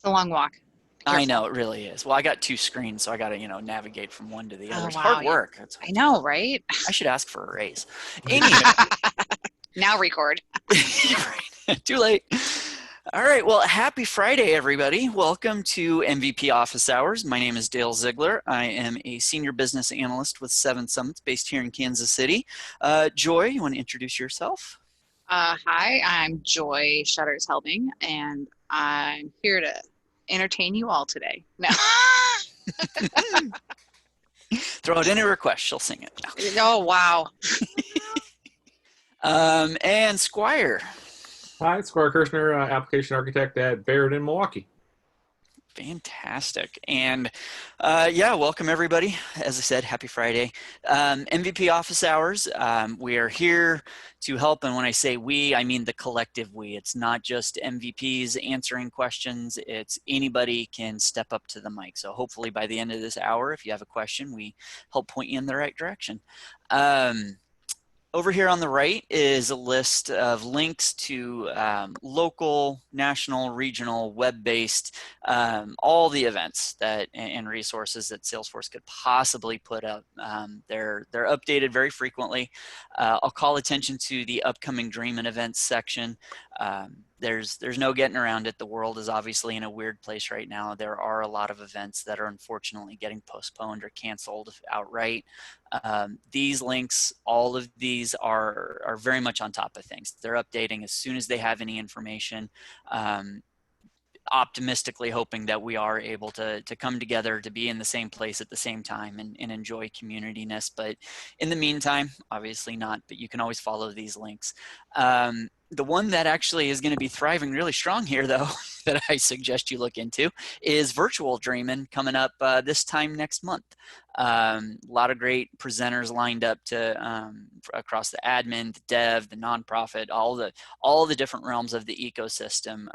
It's a long walk. Be I careful. know it really is. Well, I got two screens, so I got to, navigate from one to the other. Oh, It's wow. hard Yeah. work. I know, right? I should ask for a raise. Anywho, Now record. right. Too late. All right. Well, happy Friday, everybody. Welcome to MVP Office Hours. My name is Dale Ziegler. I am a senior business analyst with Seven Summits based here in Kansas City. Joy, you want to introduce yourself? Hi, I'm Joy Shutters Helbing, and I'm here to entertain you all today. No. Throw out any request, she'll sing it. Oh, wow. And Squire. Hi, Squire Kirshner, application architect at Baird in Milwaukee. Fantastic. And yeah, welcome everybody. As I said, happy Friday. MVP Office Hours, we are here to help. And when I say we, I mean the collective we. It's not just MVPs answering questions. It's anybody can step up to the mic. So hopefully by the end of this hour, if you have a question, we help point you in the right direction. Over here on the right is a list of links to local, national, regional, web-based, all the events that and resources that Salesforce could possibly put up. They're updated very frequently. I'll call attention to the upcoming Dream and Events section. There's no getting around it. The world is obviously in a weird place right now. There are a lot of events that are unfortunately getting postponed or canceled outright. These links, all of these are very much on top of things. They're updating as soon as they have any information. Optimistically hoping that we are able to come together to be in the same place at the same time and enjoy communityness. But in the meantime, obviously not, but you can always follow these links. The one that actually is going to be thriving really strong here, though, that I suggest you look into is Virtual Dreamin' coming up this time next month. A lot of great presenters lined up to across the admin, the dev, the nonprofit, all the different realms of the ecosystem.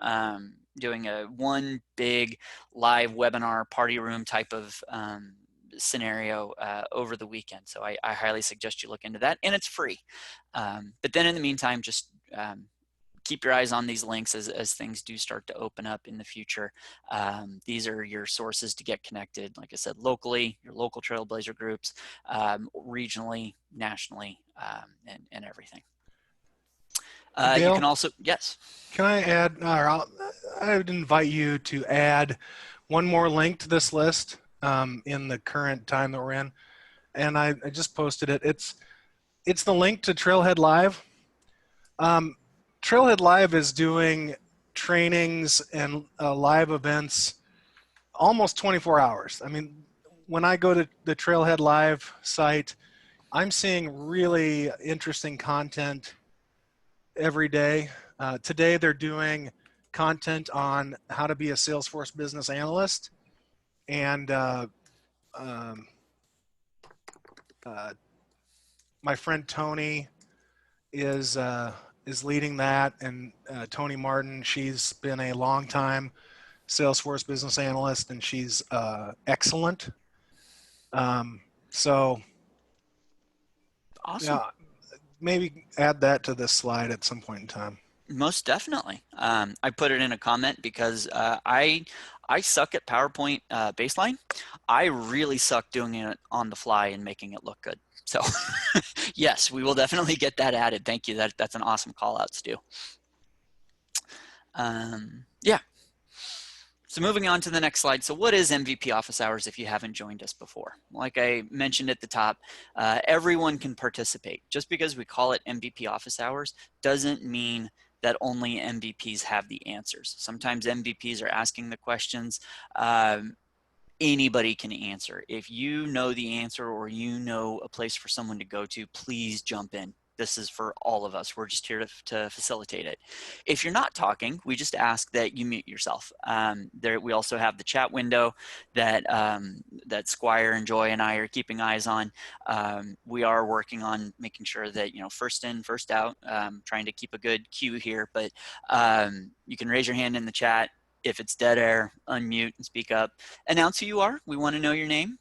Doing a one big live webinar party room type of scenario over the weekend. So I highly suggest you look into that, and it's free. But then in the meantime, just keep your eyes on these links as things do start to open up in the future. These are your sources to get connected, like I said, locally, your local Trailblazer groups, regionally, nationally, and everything. You can also, yes. Can I add, or I would invite you to add one more link to this list in the current time that we're in. And I just posted it. It's the link to Trailhead Live. Trailhead Live is doing trainings and live events almost 24 hours. I mean, when I go to the Trailhead Live site, I'm seeing really interesting content every day. Today they're doing content on how to be a Salesforce business analyst, and my friend Tony is leading that, and Tony Martin, she's been a long time Salesforce business analyst, and she's excellent. So Awesome. yeah, maybe add that to this slide at some point in time. Most definitely. I put it in a comment because I suck at PowerPoint baseline. I really suck doing it on the fly and making it look good. So yes, we will definitely get that added. Thank you. That's an awesome call out, Stu. Yeah. So moving on to the next slide. So what is MVP Office Hours if you haven't joined us before? Like I mentioned at the top, everyone can participate. Just because we call it MVP Office Hours doesn't mean that only MVPs have the answers. Sometimes MVPs are asking the questions. Anybody can answer. If you know the answer or you know a place for someone to go to, please jump in. This is for all of us. We're just here to facilitate it. If you're not talking, we just ask that you mute yourself. We also have the chat window that that Squire and Joy and I are keeping eyes on. We are working on making sure that, first in, first out, trying to keep a good queue here, but you can raise your hand in the chat. If it's dead air, unmute and speak up. Announce who you are. We want to know your name.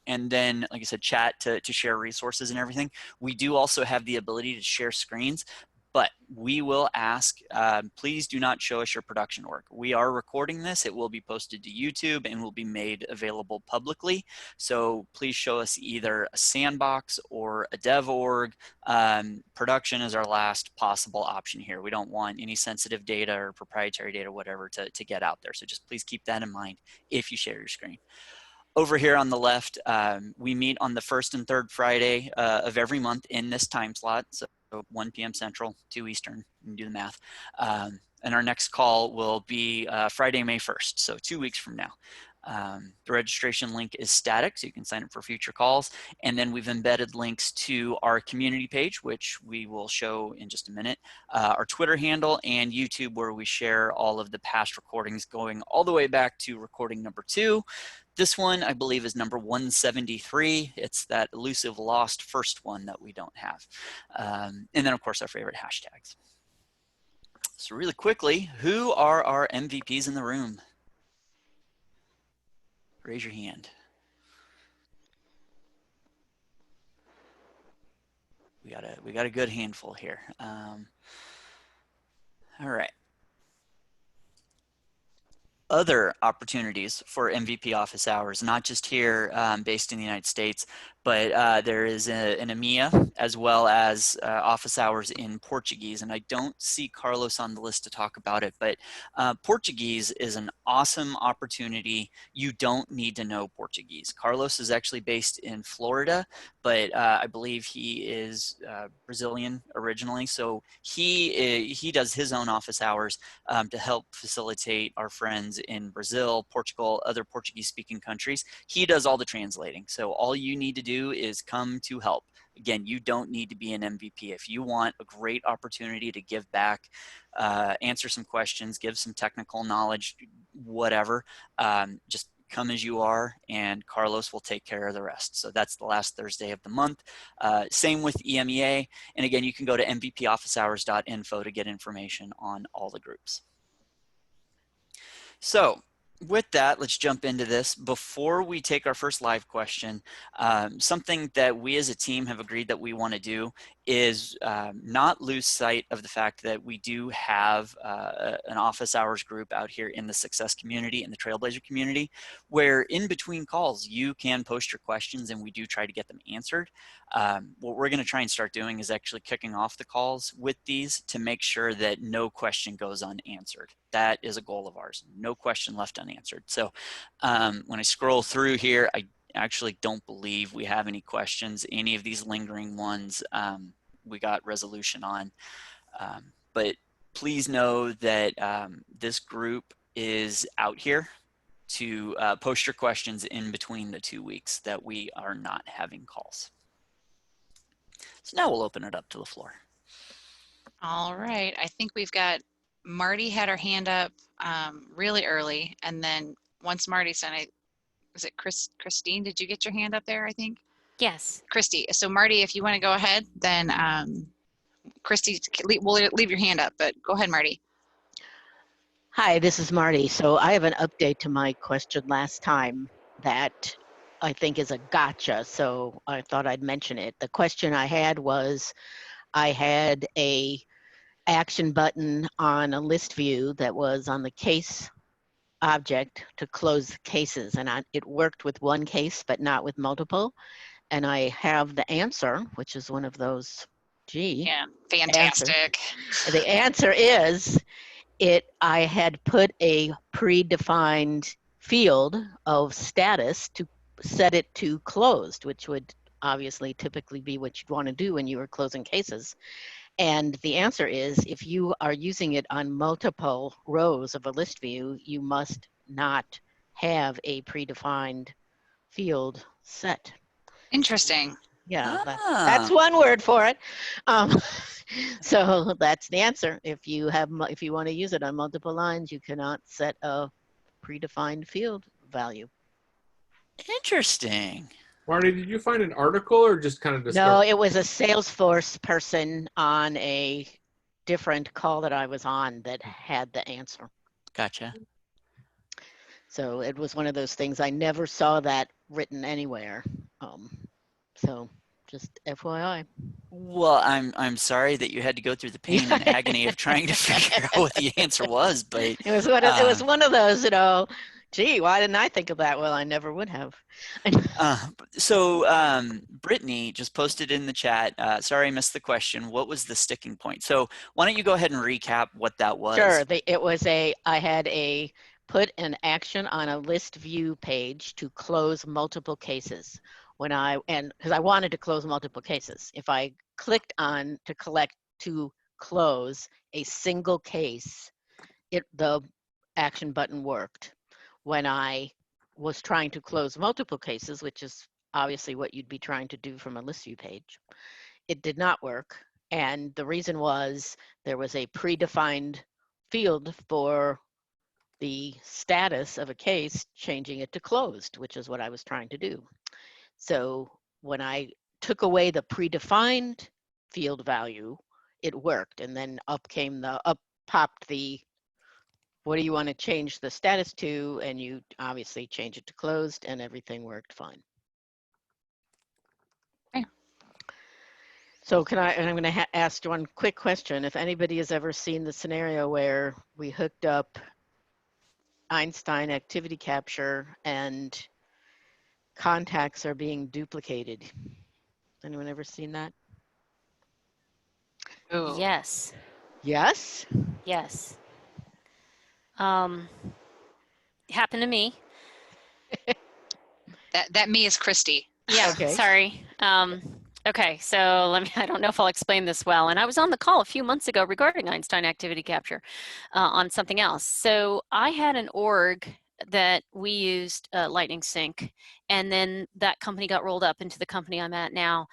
And then, like I said, chat to share resources and everything. We do also have the ability to share screens, But we will ask, please do not show us your production work. We are recording this. It will be posted to YouTube and will be made available publicly. So please show us either a sandbox or a dev org. Production is our last possible option here. We don't want any sensitive data or proprietary data, whatever, to get out there. So just please keep that in mind if you share your screen. Over here on the left, we meet on the first and third Friday of every month in this time slot. So 1 p.m. Central, 2 Eastern, you can do the math. And our next call will be Friday, May 1st, so 2 weeks from now. The registration link is static, so you can sign up for future calls. And then we've embedded links to our community page, which we will show in just a minute, our Twitter handle, and YouTube, where we share all of the past recordings going all the way back to recording number 2. This one, I believe, is number 173. It's that elusive lost first one that we don't have. And then, of course, our favorite hashtags. So really quickly, who are our MVPs in the room? Raise your hand. We got a good handful here. All right. Other opportunities for MVP office hours, not just here based in the United States, but there is an EMEA as well as office hours in Portuguese. And I don't see Carlos on the list to talk about it, but Portuguese is an awesome opportunity. You don't need to know Portuguese. Carlos is actually based in Florida, but I believe he is Brazilian originally. So he does his own office hours to help facilitate our friends in Brazil, Portugal, other Portuguese speaking countries. He does all the translating. So all you need to do is come to help. Again, you don't need to be an MVP. If you want a great opportunity to give back, answer some questions, give some technical knowledge, whatever, just come as you are, and Carlos will take care of the rest. So that's the last Thursday of the month. Same with EMEA. And again, you can go to mvpofficehours.info to get information on all the groups. So with that, let's jump into this. Before we take our first live question, something that we as a team have agreed that we want to do is not lose sight of the fact that we do have an office hours group out here in the Success community and the Trailblazer community, where in between calls you can post your questions and we do try to get them answered. What we're going to try and start doing is actually kicking off the calls with these to make sure that no question goes unanswered. That is a goal of ours. No question left unanswered. So when I scroll through here, I actually don't believe we have any questions. Any of these lingering ones we got resolution on. But please know that this group is out here to post your questions in between the 2 weeks that we are not having calls. So now we'll open it up to the floor. All right. I think we've got Marty had her hand up really early. And then once Marty sent it, was it Christine? Did you get your hand up there, I think? Yes. Christy. So Marty, if you want to go ahead, then Christy, we'll leave your hand up, but go ahead, Marty. Hi, this is Marty. So I have an update to my question last time that I think is a gotcha. So I thought I'd mention it. The question I had was, I had a action button on a list view that was on the case object to close cases, and it worked with one case but not with multiple. And I have the answer, which is one of those Yeah, fantastic. The answer is I had put a predefined field of status to set it to closed, which would obviously typically be what you'd want to do when you were closing cases. And the answer is, if you are using it on multiple rows of a list view, you must not have a predefined field set. Interesting. Yeah, that's one word for it. So that's the answer. If you want to use it on multiple lines, you cannot set a predefined field value. Interesting. Marty, did you find an article or just kind of discover? No, it was a Salesforce person on a different call that I was on that had the answer. Gotcha. So it was one of those things. I never saw that written anywhere. So Just FYI. Well, I'm sorry that you had to go through the pain and agony of trying to figure out what the answer was, but It was one of those, gee, why didn't I think of that? Well, I never would have. Brittany just posted in the chat, sorry I missed the question. What was the sticking point? So why don't you go ahead and recap what that was? Sure. I had put an action on a list view page to close multiple cases because I wanted to close multiple cases. If I clicked on to close a single case, the action button worked. When I was trying to close multiple cases, which is obviously what you'd be trying to do from a list view page, it did not work. And the reason was there was a predefined field for the status of a case, changing it to closed, which is what I was trying to do. So when I took away the predefined field value, it worked. And then up popped the, what do you want to change the status to? And you obviously change it to closed, and everything worked fine. Okay. So I'm going to ask one quick question. If anybody has ever seen the scenario where we hooked up Einstein activity capture and contacts are being duplicated. Anyone ever seen that? Ooh. Yes. Yes? Yes. Happened to me. That me is Christy. Yeah, Okay. sorry. Okay, so I don't know if I'll explain this well. And I was on the call a few months ago regarding Einstein activity capture on something else. So I had an org that we used Lightning Sync, and then that company got rolled up into the company I'm at now,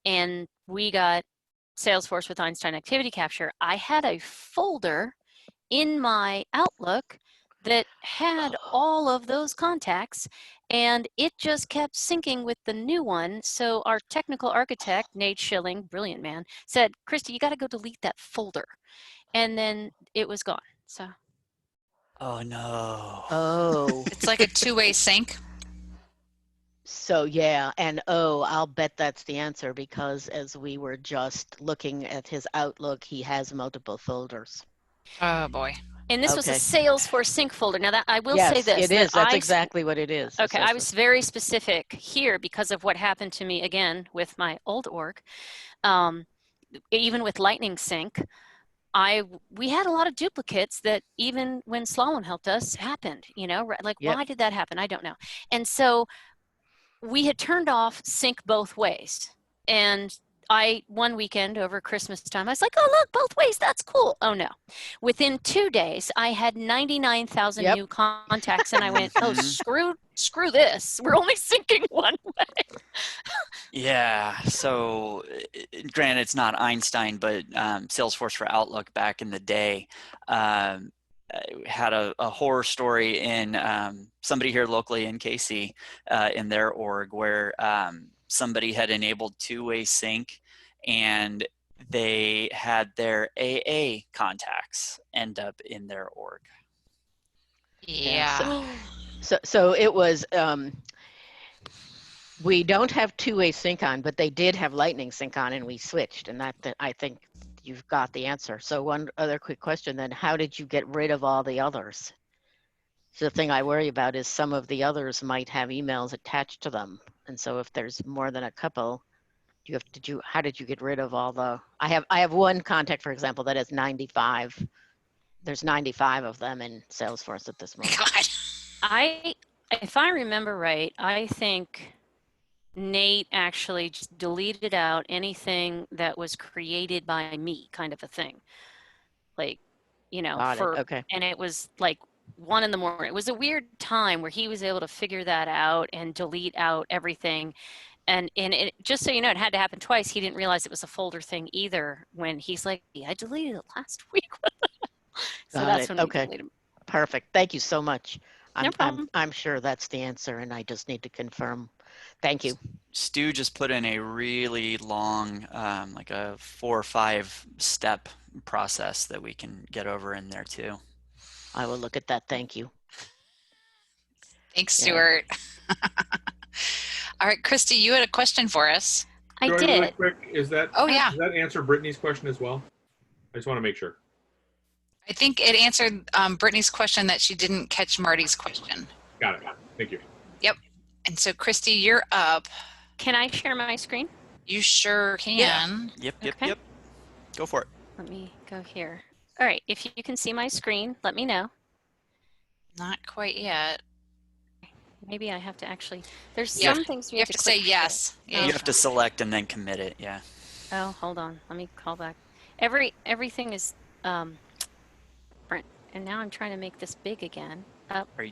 and we got Salesforce with Einstein activity capture. I had a folder in my Outlook that had all of those contacts, and it just kept syncing with the new one. So our technical architect, Nate Schilling, brilliant man, said, Christy, you got to go delete that folder. And then it was gone. So. Oh no. Oh. It's like a two-way sync. So yeah, and I'll bet that's the answer, because as we were just looking at his Outlook, he has multiple folders. Oh boy. And this was a Okay. Salesforce sync folder. Now that I will Yes, say this. it is. That's exactly what it is. Okay, I was very specific here because of what happened to me again with my old org. Even with Lightning Sync, we had a lot of duplicates that even when Slalom helped us happened, like Yep. Why did that happen? I don't know. And so we had turned off sync both ways. And one weekend over Christmas time, I was like, oh, look, both ways, that's cool. Oh no. Within 2 days, I had 99,000 Yep. new contacts, and I went, oh, screw this. We're only syncing one way. Yeah, so granted, it's not Einstein, but Salesforce for Outlook back in the day had a horror story in somebody here locally in KC in their org where somebody had enabled two-way sync, and they had their AA contacts end up in their org. Yeah. So it was, we don't have two-way sync on, but they did have Lightning Sync on, and we switched, and that I think you've got the answer. So one other quick question then, how did you get rid of all the others? So the thing I worry about is some of the others might have emails attached to them. And so if there's more than a couple, how did you get rid of all the, I have one contact, for example, that has 95. There's 95 of them in Salesforce at this moment. God. If I remember right, I think Nate actually just deleted out anything that was created by me, kind of a thing. Like, Okay. And it was like 1 a.m. It was a weird time where he was able to figure that out and delete out everything. And it, just so you know, it had to happen twice. He didn't realize it was a folder thing either when he's like, yeah, I deleted it last week. So that's when we deleted it. Perfect. Thank you so much. No problem. I'm sure that's the answer, and I just need to confirm. Thank you. Stu just put in a really long, like a 4 or 5 step process that we can get over in there too. I will look at that. Thank you. Thanks, Stuart. All right, Christy, you had a question for us. I Joy, did. really quick, is that Oh, yeah. does that answer Brittany's question as well? I just want to make sure. I think it answered Brittany's question that she didn't catch Marty's question. Got it. Thank you. And so, Christy, you're up. Can I share my screen? You sure can. Yep. Okay. Yep. Go for it. Let me go here. All right, if you can see my screen, let me know. Not quite yet. Maybe I have to actually, there's Yeah, some things You have to say click yes. Oh. You have to select and then commit it. Yeah. Oh, hold on. Let me call back. Everything is different. And now I'm trying to make this big again. Are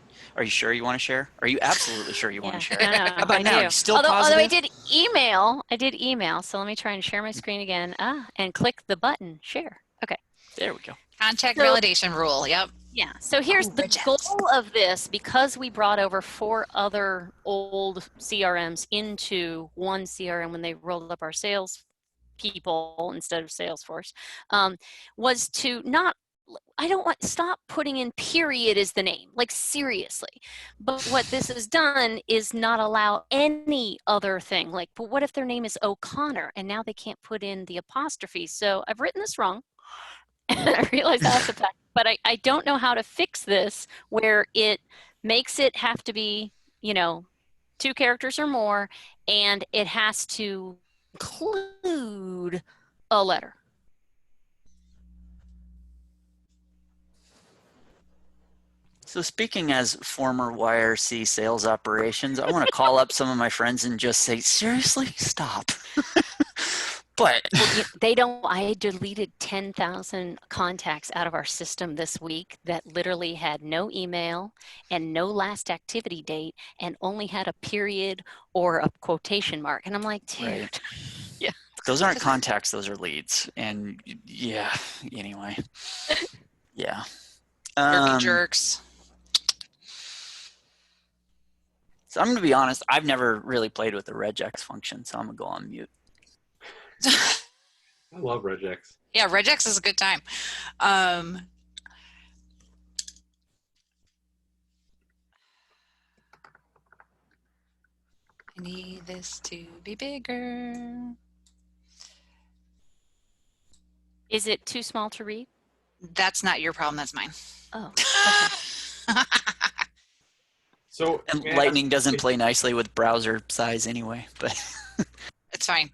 you sure you want to share? Are you absolutely sure you want to share? No, How about I now? do. You still although I positive? did email. So let me try and share my screen again. And click the button, share. Okay. There we go. Contact So- validation rule. Yep. Yeah. So here's Oh, the Bridget. goal of this, because we brought over 4 other old CRMs into one CRM when they rolled up our sales people instead of Salesforce, was to not, I don't want, stop putting in period as the name, like seriously. But what this has done is not allow any other thing. Like, but what if their name is O'Connor and now they can't put in the apostrophe? So I've written this wrong. And I realize that's the fact, but I don't know how to fix this where it makes it have to be, 2 characters or more, and it has to include a letter. So speaking as former YRC sales operations, I want to call up some of my friends and just say, seriously, stop. But They don't, I deleted 10,000 contacts out of our system this week that literally had no email and no last activity date and only had a period or a quotation mark. And I'm like, dude. Right. Yeah. Those aren't contacts, those are leads. And yeah, anyway. Yeah. Jerky jerks. So I'm going to be honest, I've never really played with the regex function, so I'm going to go on mute. I love regex. Yeah, regex is a good time. I need this to be bigger. Is it too small to read? That's not your problem. That's mine. Oh, okay. So And may I Lightning ask- doesn't play nicely with browser size anyway, but It's fine.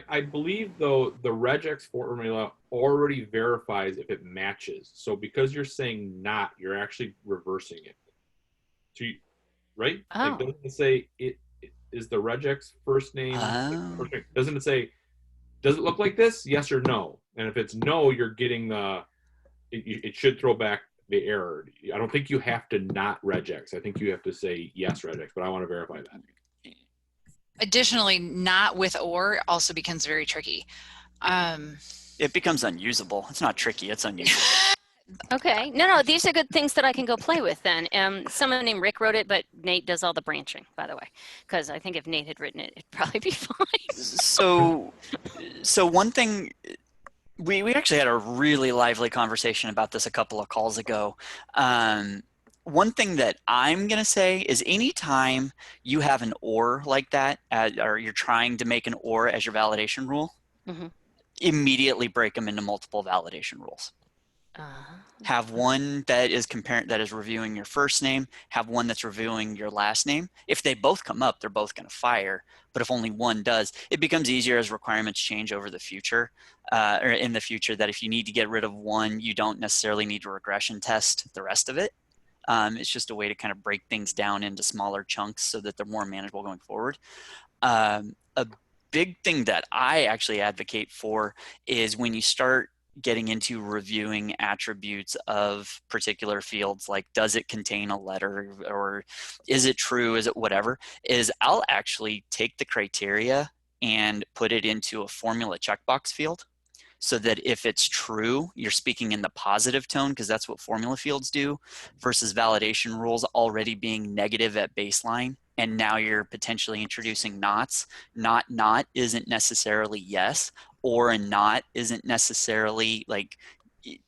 I believe though the regex formula already verifies if it matches. So because you're saying not, you're actually reversing it. So you, right? Oh. Like, doesn't it say it is the regex first name? Oh. Doesn't it say? Does it look like this? Yes or no? And if it's no, you're getting the. It should throw back the error. I don't think you have to not regex. I think you have to say yes regex. But I want to verify that. Additionally, not with or also becomes very tricky. it becomes unusable. It's not tricky, it's unusable. Okay. No, these are good things that I can go play with then. Someone named Rick wrote it, but Nate does all the branching, by the way, because I think if Nate had written it, it'd probably be fine. So one thing, we actually had a really lively conversation about this a couple of calls ago. One thing that I'm going to say is anytime you have an or like that, or you're trying to make an or as your validation rule, immediately break them into multiple validation rules. Have one that is reviewing your first name, have one that's reviewing your last name. If they both come up, they're both going to fire. But if only one does, it becomes easier as requirements change over the future, or in the future, that if you need to get rid of one, you don't necessarily need to regression test the rest of it. It's just a way to kind of break things down into smaller chunks so that they're more manageable going forward. A big thing that I actually advocate for is when you start getting into reviewing attributes of particular fields, like does it contain a letter, or is it true, is it whatever, is I'll actually take the criteria and put it into a formula checkbox field, so that if it's true, you're speaking in the positive tone, because that's what formula fields do, versus validation rules already being negative at baseline. And now you're potentially introducing nots. Not isn't necessarily yes, or a not isn't necessarily, like,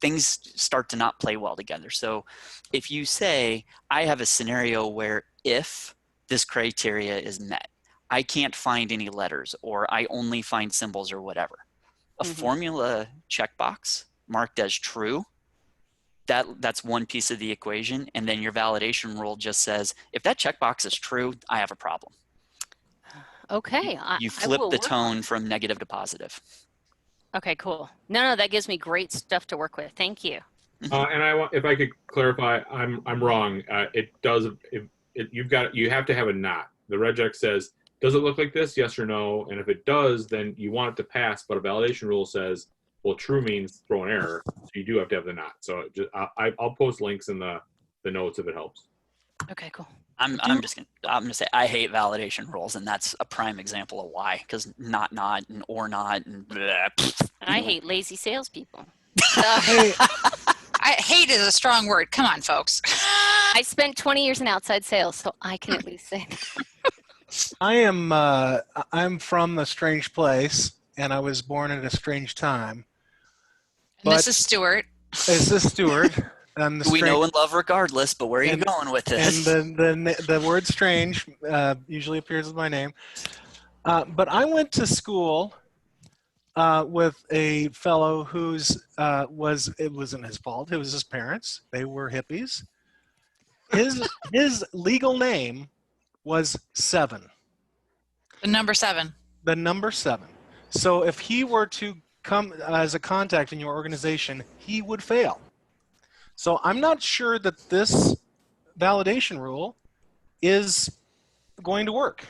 things start to not play well together. So if you say, I have a scenario where if this criteria is met, I can't find any letters, or I only find symbols or whatever. A Mhm. formula checkbox marked as true, that's one piece of the equation. And then your validation rule just says, if that checkbox is true, I have a problem. Okay. You I flip will the work on tone it. from negative to positive. Okay, cool. No, that gives me great stuff to work with. Thank you. And I want, if I could clarify, I'm wrong. It does. You have to have a not. The regex says, does it look like this? Yes or no. And if it does, then you want it to pass. But a validation rule says, well, true means throw an error. So you do have to have the not. So I'll post links in the notes if it helps. Okay, cool. I'm gonna say I hate validation rules, and that's a prime example of why. Because not and or not and bleh, I hate lazy salespeople. Hey, Hate is a strong word. Come on, folks. I spent 20 years in outside sales, so I can at least say that. I'm from a strange place, and I was born at a strange time. And this But- is Stuart. This is Stuart. And we know and love regardless. But where are you And- going with this? And the word strange usually appears with my name. But I went to school with a fellow whose it wasn't his fault. It was his parents. They were hippies. His legal name was 7. The number 7. The number 7. So if he were to come as a contact in your organization, he would fail. So I'm not sure that this validation rule is going to work.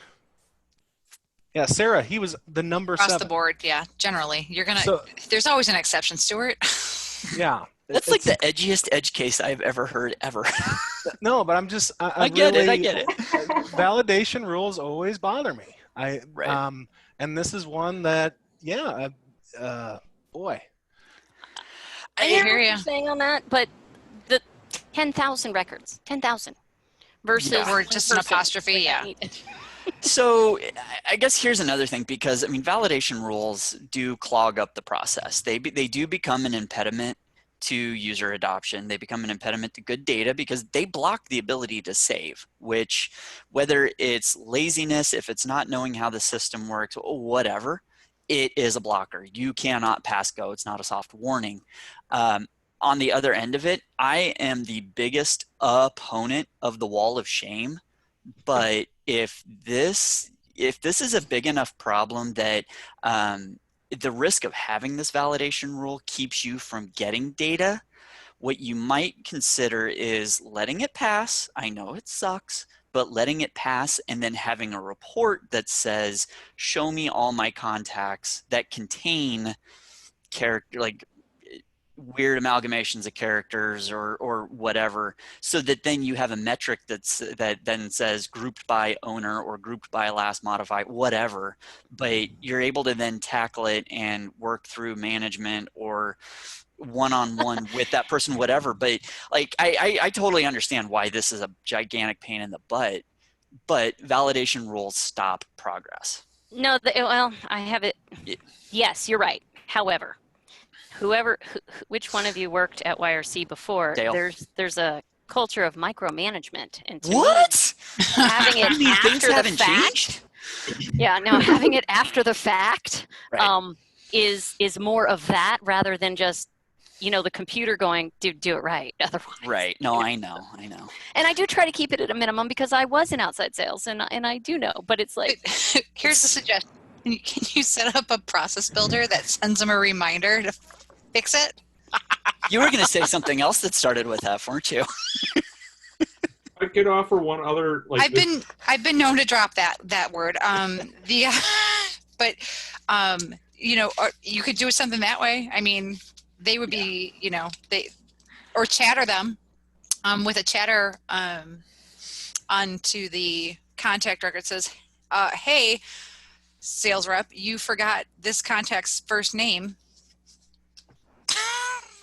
Yeah, Sarah, he was the number Across 7. the board, yeah, generally. You're going to, So, there's always an exception, Stuart. yeah. That's like the edgiest edge case I've ever heard ever. No, but I'm just, I get it. Validation rules always bother me. Right. And this is one that, yeah, boy. I hear hear what ya. you're saying on that, but the 10,000 records, 10,000 versus Yeah. Or just an one person. apostrophe, Like, yeah. I need- So I guess here's another thing, because I mean, validation rules do clog up the process. They do become an impediment to user adoption. They become an impediment to good data because they block the ability to save, which, whether it's laziness, if it's not knowing how the system works, or whatever, it is a blocker. You cannot pass go. It's not a soft warning. On the other end of it, I am the biggest opponent of the wall of shame. But if this is a big enough problem that the risk of having this validation rule keeps you from getting data, what you might consider is letting it pass. I know it sucks, but letting it pass and then having a report that says, show me all my contacts that contain character, like weird amalgamations of characters or whatever, so that then you have a metric that then says grouped by owner or grouped by last modified, whatever, but you're able to then tackle it and work through management or one-on-one with that person, whatever. But like I totally understand why this is a gigantic pain in the butt, but validation rules stop progress. No, well, I have it. Yeah. Yes, you're right. However, which one of you worked at YRC before? Dale. There's a culture of micromanagement, and to me, What? having it You mean things after the haven't fact. changed? Yeah, no, having it after the fact Right. is more of that rather than just the computer going do it right. Otherwise, Right. No, I know. And I do try to keep it at a minimum because I was in outside sales and I do know, but it's like Here's the suggestion. Can you set up a process builder that sends them a reminder to fix it? You were going to say something else that started with F, weren't you? I could offer one other. Like I've been known to drop that word. But you could do something that way. I mean, they would be, or chatter them with a chatter onto the contact record says, hey, sales rep, you forgot this contact's first name.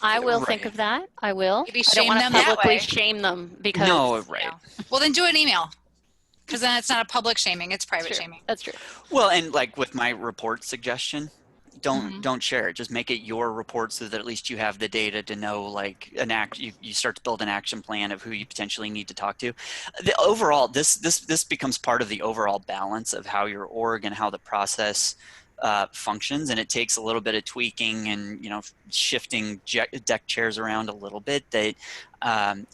I will Right. think of that. I will. Maybe I don't shame want to them that publicly way. shame them because No, right. Well, then do an email, because then it's not a public shaming; it's private True. shaming. That's true. Well, and like with my report suggestion, don't share it. Just make it your report so that at least you have the data to know, like, you start to build an action plan of who you potentially need to talk to. The overall, this becomes part of the overall balance of how your org and how the process functions, and it takes a little bit of tweaking and, you know, shifting deck chairs around a little bit. That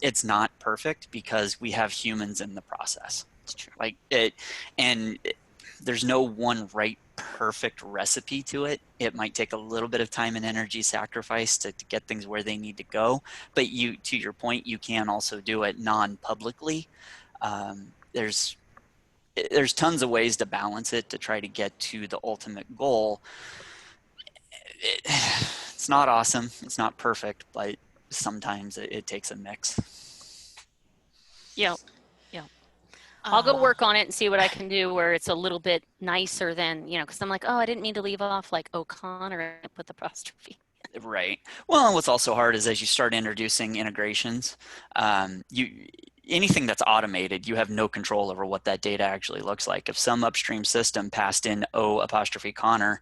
it's not perfect because we have humans in the process. It's true. Like it, and there's no one right perfect recipe to it. It might take a little bit of time and energy sacrifice to get things where they need to go, but you, to your point, you can also do it non-publicly. There's tons of ways to balance it to try to get to the ultimate goal. It's not awesome, it's not perfect, but sometimes it takes a mix. Yeah. I'll go work on it and see what I can do where it's a little bit nicer than, you know, because I'm like, oh, I didn't mean to leave off like O'Connor and put the apostrophe. Right. Well, and what's also hard is as you start introducing integrations, anything that's automated, you have no control over what that data actually looks like. If some upstream system passed in O''Connor,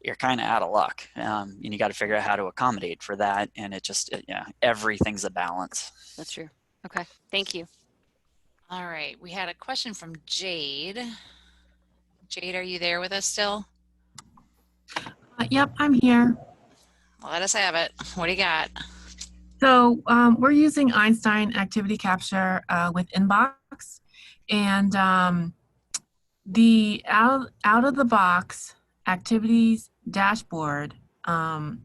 you're kind of out of luck. And you got to figure out how to accommodate for that. And it just, everything's a balance. That's true. Okay. Thank you. All right, we had a question from Jade. Jade, are you there with us still? Yep, I'm here. Let us have it. What do you got? So we're using Einstein Activity Capture with Inbox, and the out of the box activities dashboard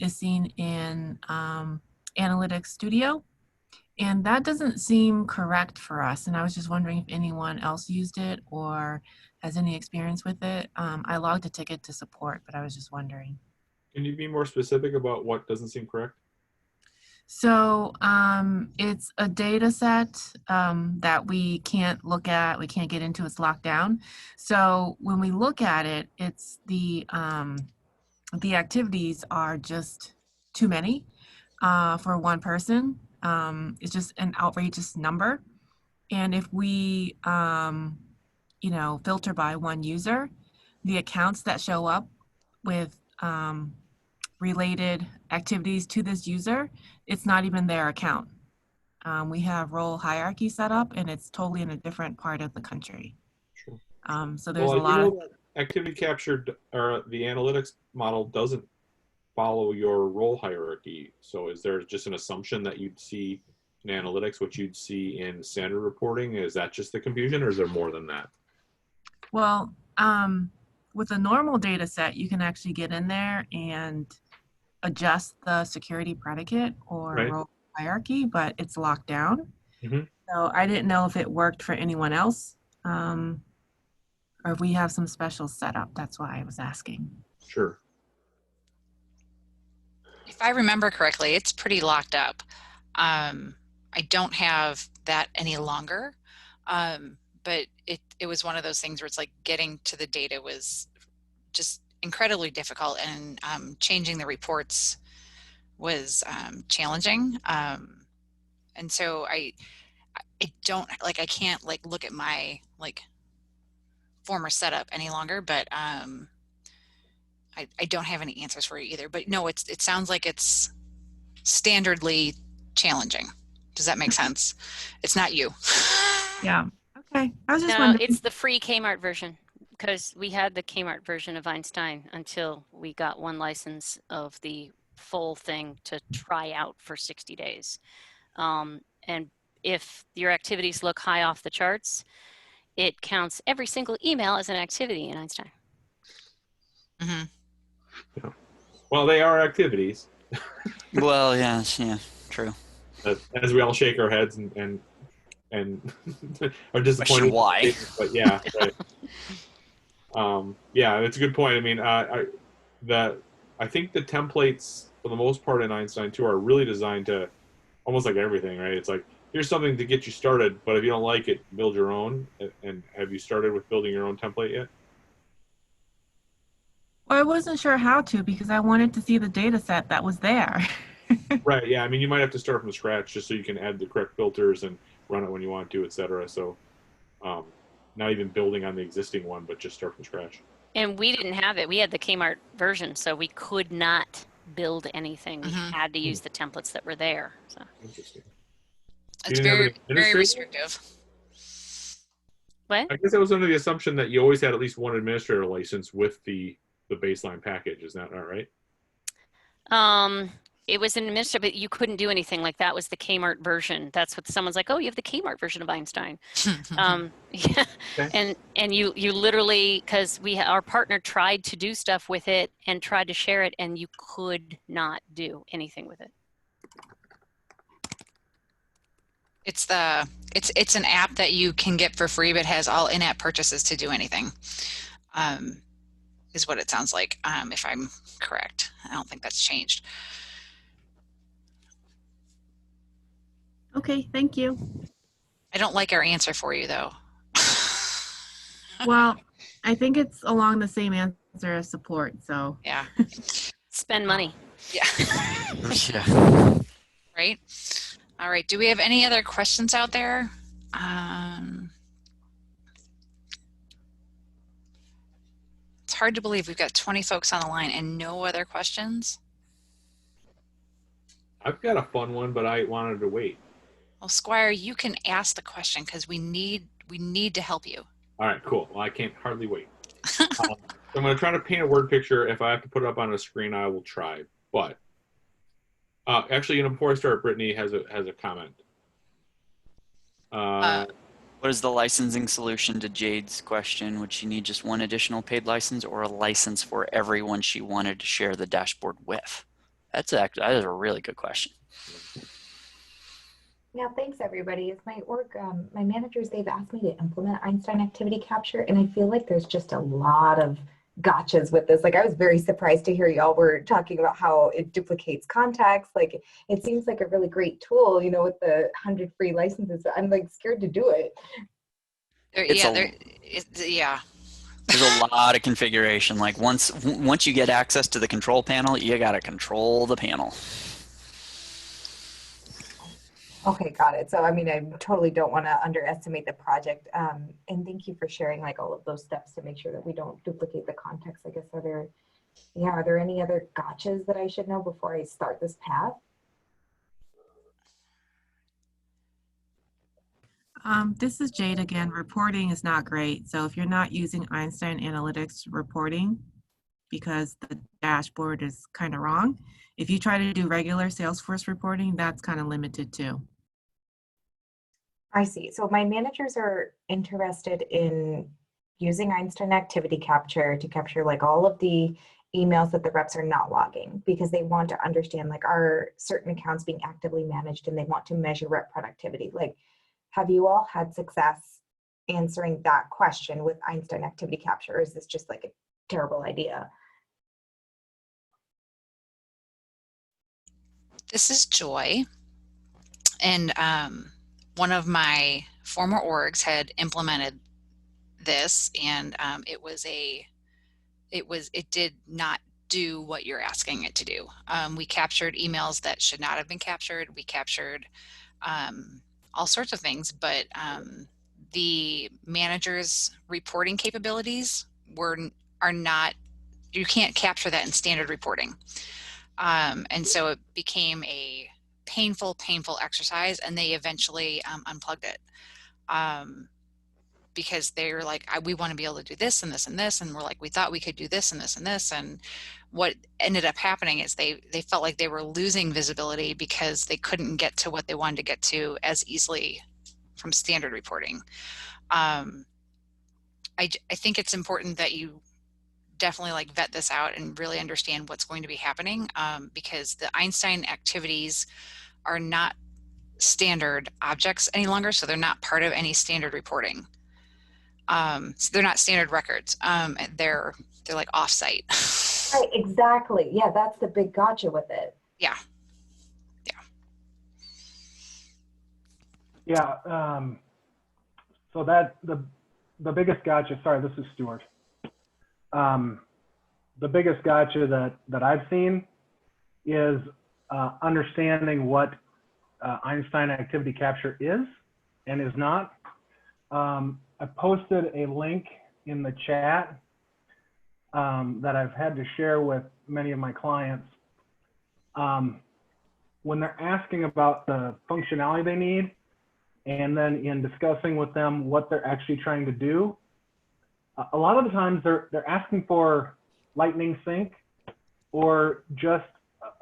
is seen in Analytics Studio. And that doesn't seem correct for us. And I was just wondering if anyone else used it or has any experience with it. I logged a ticket to support, but I was just wondering. Can you be more specific about what doesn't seem correct? So it's a data set that we can't look at, we can't get into, it's locked down. So when we look at it, it's the activities are just too many for one person. It's just an outrageous number. And if we, filter by one user, the accounts that show up with related activities to this user, it's not even their account. We have role hierarchy set up and it's totally in a different part of the country. Sure. So there's a lot of activity capture, or the analytics model doesn't follow your role hierarchy. So is there just an assumption that you'd see in analytics what you'd see in standard reporting? Is that just the confusion, or is there more than that? Well, with a normal data set, you can actually get in there and adjust the security predicate or role hierarchy, but it's locked down. Mm-hmm. So I didn't know if it worked for anyone else, or if we have some special setup. That's why I was asking. Sure. If I remember correctly, it's pretty locked up. I don't have that any longer, but it was one of those things where it's like getting to the data was just incredibly difficult, and changing the reports was challenging. And so I don't, like, I can't like look at my like former setup any longer, but I don't have any answers for you either. But no, it sounds like it's standardly challenging. Does that make sense? It's not you. Yeah. Okay. I was just No, wondering. it's the free Kmart version, because we had the Kmart version of Einstein until we got one license of the full thing to try out for 60 days. And if your activities look high off the charts, it counts every single email as an activity in Einstein. Mm-hmm. Yeah. Well, they are activities. Well, yeah, true. As we all shake our heads and are disappointed. Why? But yeah, right. Yeah, it's a good point. I mean, I think the templates for the most part in Einstein 2 are really designed to almost like everything, right? It's like, here's something to get you started, but if you don't like it, build your own. And have you started with building your own template yet? Well, I wasn't sure how to, because I wanted to see the data set that was there. Right. Yeah. I mean, you might have to start from scratch just so you can add the correct filters and run it when you want to, et cetera. So not even building on the existing one, but just start from scratch. And we didn't have it. We had the Kmart version, so we could not build anything. We Mhm. had to use the templates that were there. So Interesting. It's didn't have very, an very administrator? restrictive. what? I guess I was under the assumption that you always had at least one administrator license with the baseline package. Is that not right? It was an administrative, but you couldn't do anything like that. Was the Kmart version. That's what someone's like, oh, you have the Kmart version of Einstein. Yeah. Okay. And you literally, because our partner tried to do stuff with it and tried to share it, and you could not do anything with it. It's an app that you can get for free, but has all in-app purchases to do anything. Is what it sounds like, if I'm correct. I don't think that's changed. Okay, thank you. I don't like our answer for you though. Well, I think it's along the same answer as support, so. Yeah. Spend money. Yeah. Yeah. Right. All right. Do we have any other questions out there? It's hard to believe we've got 20 folks on the line and no other questions. I've got a fun one, but I wanted to wait. Well, Squire, you can ask the question because we need to help you. All right, cool. Well, I can't hardly wait. I'm going to try to paint a word picture. If I have to put it up on a screen, I will try. But actually, before I start, Brittany has a comment. What is the licensing solution to Jade's question? Would she need just one additional paid license or a license for everyone she wanted to share the dashboard with? That is a really good question. Yeah, thanks everybody. It's my org, my managers, they've asked me to implement Einstein Activity Capture, and I feel like there's just a lot of gotchas with this. Like, I was very surprised to hear y'all were talking about how it duplicates contacts. Like, it seems like a really great tool, with the 100 free licenses. I'm like scared to do it. Yeah. There's a lot of configuration. Like once you get access to the control panel, you got to control the panel. Okay, got it. So, I mean, I totally don't want to underestimate the project. And thank you for sharing like all of those steps to make sure that we don't duplicate the context. I guess, are there any other gotchas that I should know before I start this path? This is Jade again. Reporting is not great. So if you're not using Einstein Analytics reporting because the dashboard is kind of wrong, if you try to do regular Salesforce reporting, that's kind of limited too. I see. So my managers are interested in using Einstein Activity Capture to capture like all of the emails that the reps are not logging, because they want to understand like, are certain accounts being actively managed, and they want to measure rep productivity. Like, have you all had success answering that question with Einstein Activity Capture, or is this just like a terrible idea? This is Joy, and one of my former orgs had implemented this, and it did not do what you're asking it to do. We captured emails that should not have been captured. We captured all sorts of things, but the manager's reporting capabilities are not. You can't capture that in standard reporting. And so it became a painful exercise, and they eventually unplugged it because they were like, we want to be able to do this and this and this, and we're like, we thought we could do this and this and this. And what ended up happening is they felt like they were losing visibility because they couldn't get to what they wanted to get to as easily from standard reporting. I think it's important that you definitely like vet this out and really understand what's going to be happening, because the Einstein activities are not standard objects any longer, so they're not part of any standard reporting. So they're not standard records. They're like offsite. Right, exactly. Yeah, that's the big gotcha with it. Yeah. So that the biggest gotcha. Sorry, this is Stuart. The biggest gotcha that I've seen is understanding what Einstein Activity Capture is and is not. I posted a link in the chat that I've had to share with many of my clients. When they're asking about the functionality they need, and then in discussing with them what they're actually trying to do, a lot of the times they're asking for Lightning Sync or just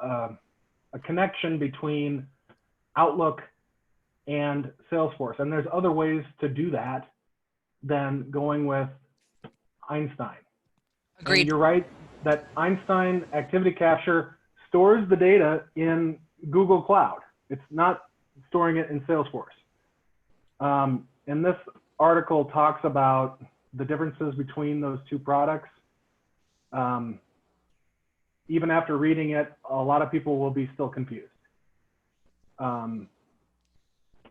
a connection between Outlook and Salesforce. And there's other ways to do that than going with Einstein. Agreed. And you're right that Einstein Activity Capture stores the data in Google Cloud. It's not storing it in Salesforce. And this article talks about the differences between those two products. Even after reading it, a lot of people will be still confused.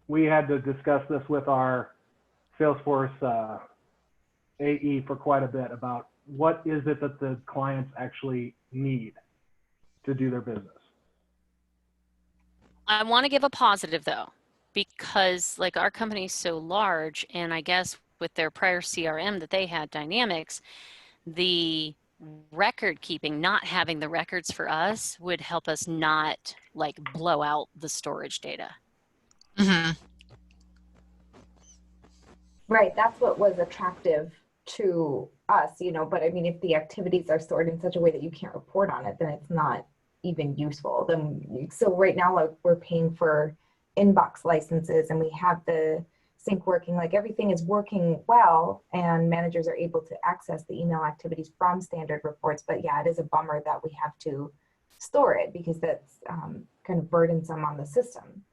We had to discuss this with our Salesforce AE for quite a bit about what is it that the clients actually need to do their business. I want to give a positive though, because like our company is so large, and I guess with their prior CRM that they had, Dynamics, the record keeping, not having the records for us would help us not like blow out the storage data. Mm-hmm. Right, that's what was attractive to us, you know, but I mean, if the activities are stored in such a way that you can't report on it, then it's not even useful. Then, so right now, like we're paying for inbox licenses and we have the sync working, like everything is working well, and managers are able to access the email activities from standard reports. But yeah, it is a bummer that we have to store it because that's kind of burdensome on the system.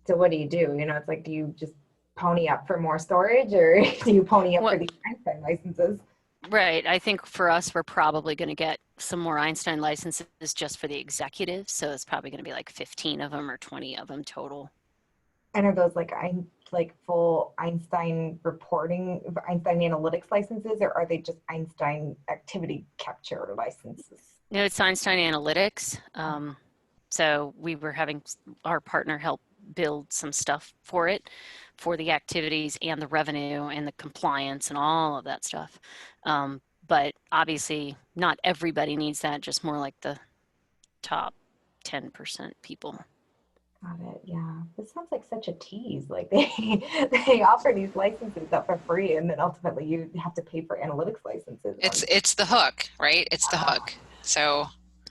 So what do? You know, it's like, do you just pony up for more storage, or do you pony up for these Einstein licenses? Right. I think for us, we're probably going to get some more Einstein licenses just for the executives. So it's probably going to be like 15 of them or 20 of them total. And are those like full Einstein reporting, Einstein analytics licenses, or are they just Einstein activity capture licenses? No, it's Einstein Analytics. So we were having our partner help build some stuff for it, for the activities and the revenue and the compliance and all of that stuff. But obviously not everybody needs that, just more like the top 10% people. Got it. Yeah. This sounds like such a tease. Like they offer these licenses up for free, and then ultimately you have to pay for analytics licenses. It's the hook, right? It's the hook. So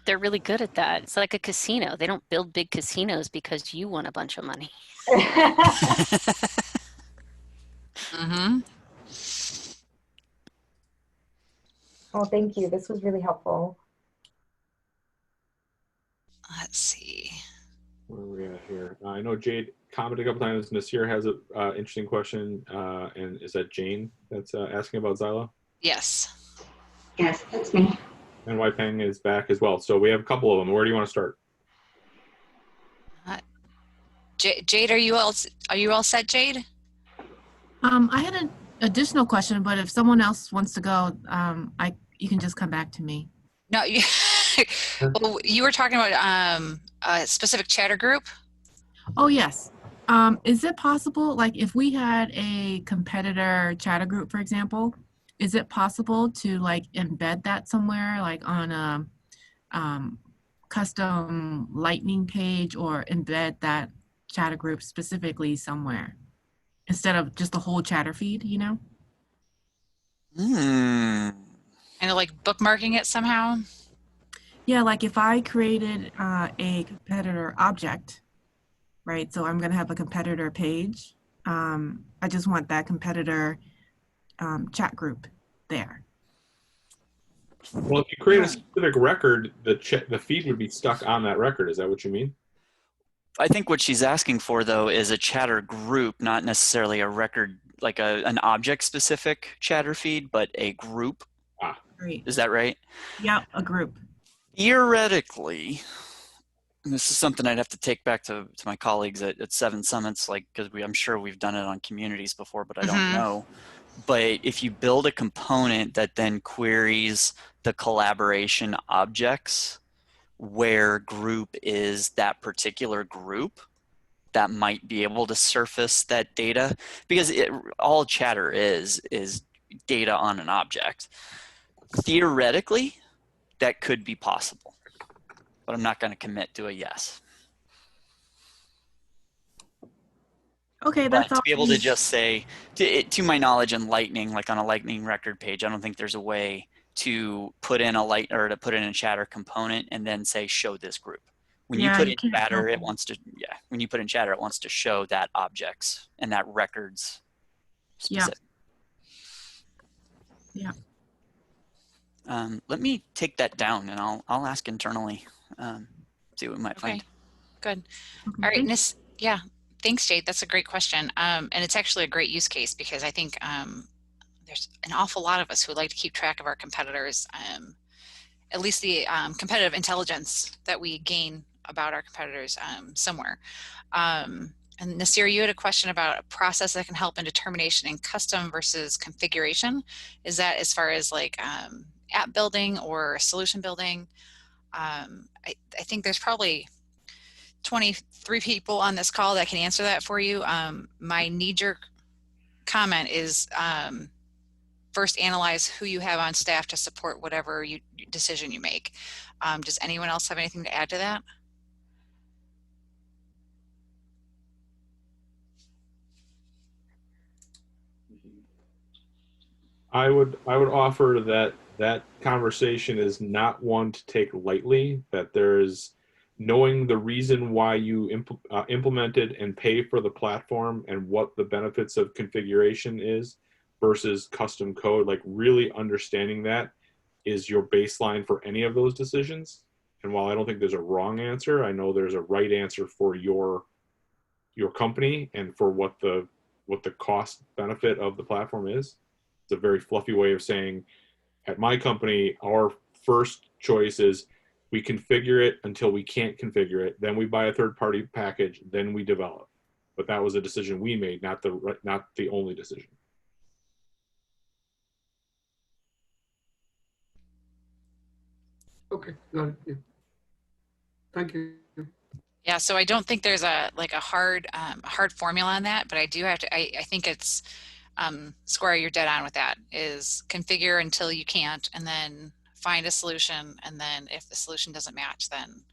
they're really good at that. It's like a casino. They don't build big casinos because you won a bunch of money. mm-hmm. Well, thank you. This was really helpful. Let's see. Where are we at here? I know Jade commented a couple times. Nasir has an interesting question. And is that Jane that's asking about Xyla? Yes. Yes, that's me. And Wai Peng is back as well. So we have a couple of them. Where do you want to start? Jade, are you all set, Jade? I had an additional question, but if someone else wants to go, you can just come back to me. No, you were talking about a specific chatter group. Oh yes. Is it possible, like if we had a competitor chatter group, for example, is it possible to like embed that somewhere, like on a custom Lightning page, or embed that chatter group specifically somewhere instead of just the whole chatter feed, you know? And like bookmarking it somehow? Yeah, like if I created a competitor object, right? So I'm going to have a competitor page. I just want that competitor chat group there. Well, if you create a specific record, the feed would be stuck on that record. Is that what you mean? I think what she's asking for, though, is a chatter group, not necessarily a record, like an object-specific chatter feed, but a group. Great. Is that right? Yeah, a group. Theoretically, and this is something I'd have to take back to my colleagues at Seven Summits, like, because I'm sure we've done it on communities before, but I don't know. But if you build a component that then queries the collaboration objects where group is that particular group, that might be able to surface that data, because all chatter is data on an object. Theoretically, that could be possible, but I'm not going to commit to a yes. Okay, But that's to all. be able to just say, to my knowledge in Lightning, like on a Lightning record page, I don't think there's a way to put in a chatter component and then say show this group. When you Yeah, put you in can't chatter, help it wants to when you put in chatter, it wants to show that objects and that records specific. Yeah. Let me take that down and I'll ask internally, see what we might Okay, find. good. Okay, All right, thank you. yeah, thanks, Jade. That's a great question. And it's actually a great use case because I think there's an awful lot of us who would like to keep track of our competitors, at least the competitive intelligence that we gain about our competitors somewhere. And Nasir, you had a question about a process that can help in determination in custom versus configuration. Is that as far as like app building or solution building? I think there's probably 23 people on this call that can answer that for you. My knee-jerk comment is first analyze who you have on staff to support whatever decision you make. Does anyone else have anything to add to that? I would offer that conversation is not one to take lightly, that there's knowing the reason why you implemented and pay for the platform and what the benefits of configuration is versus custom code, like really understanding that is your baseline for any of those decisions. And while I don't think there's a wrong answer, I know there's a right answer for your company and for what the cost benefit of the platform is. It's a very fluffy way of saying, at my company, our first choice is we configure it until we can't configure it. Then we buy a third-party package. Then we develop. But that was a decision we made, not the only decision. Okay, got it. Yeah. Thank you. Yeah, so I don't think there's a hard formula on that, but I do have to. I think it's Square, you're dead on with that. Is configure until you can't, and then find a solution, and then if the solution doesn't match, then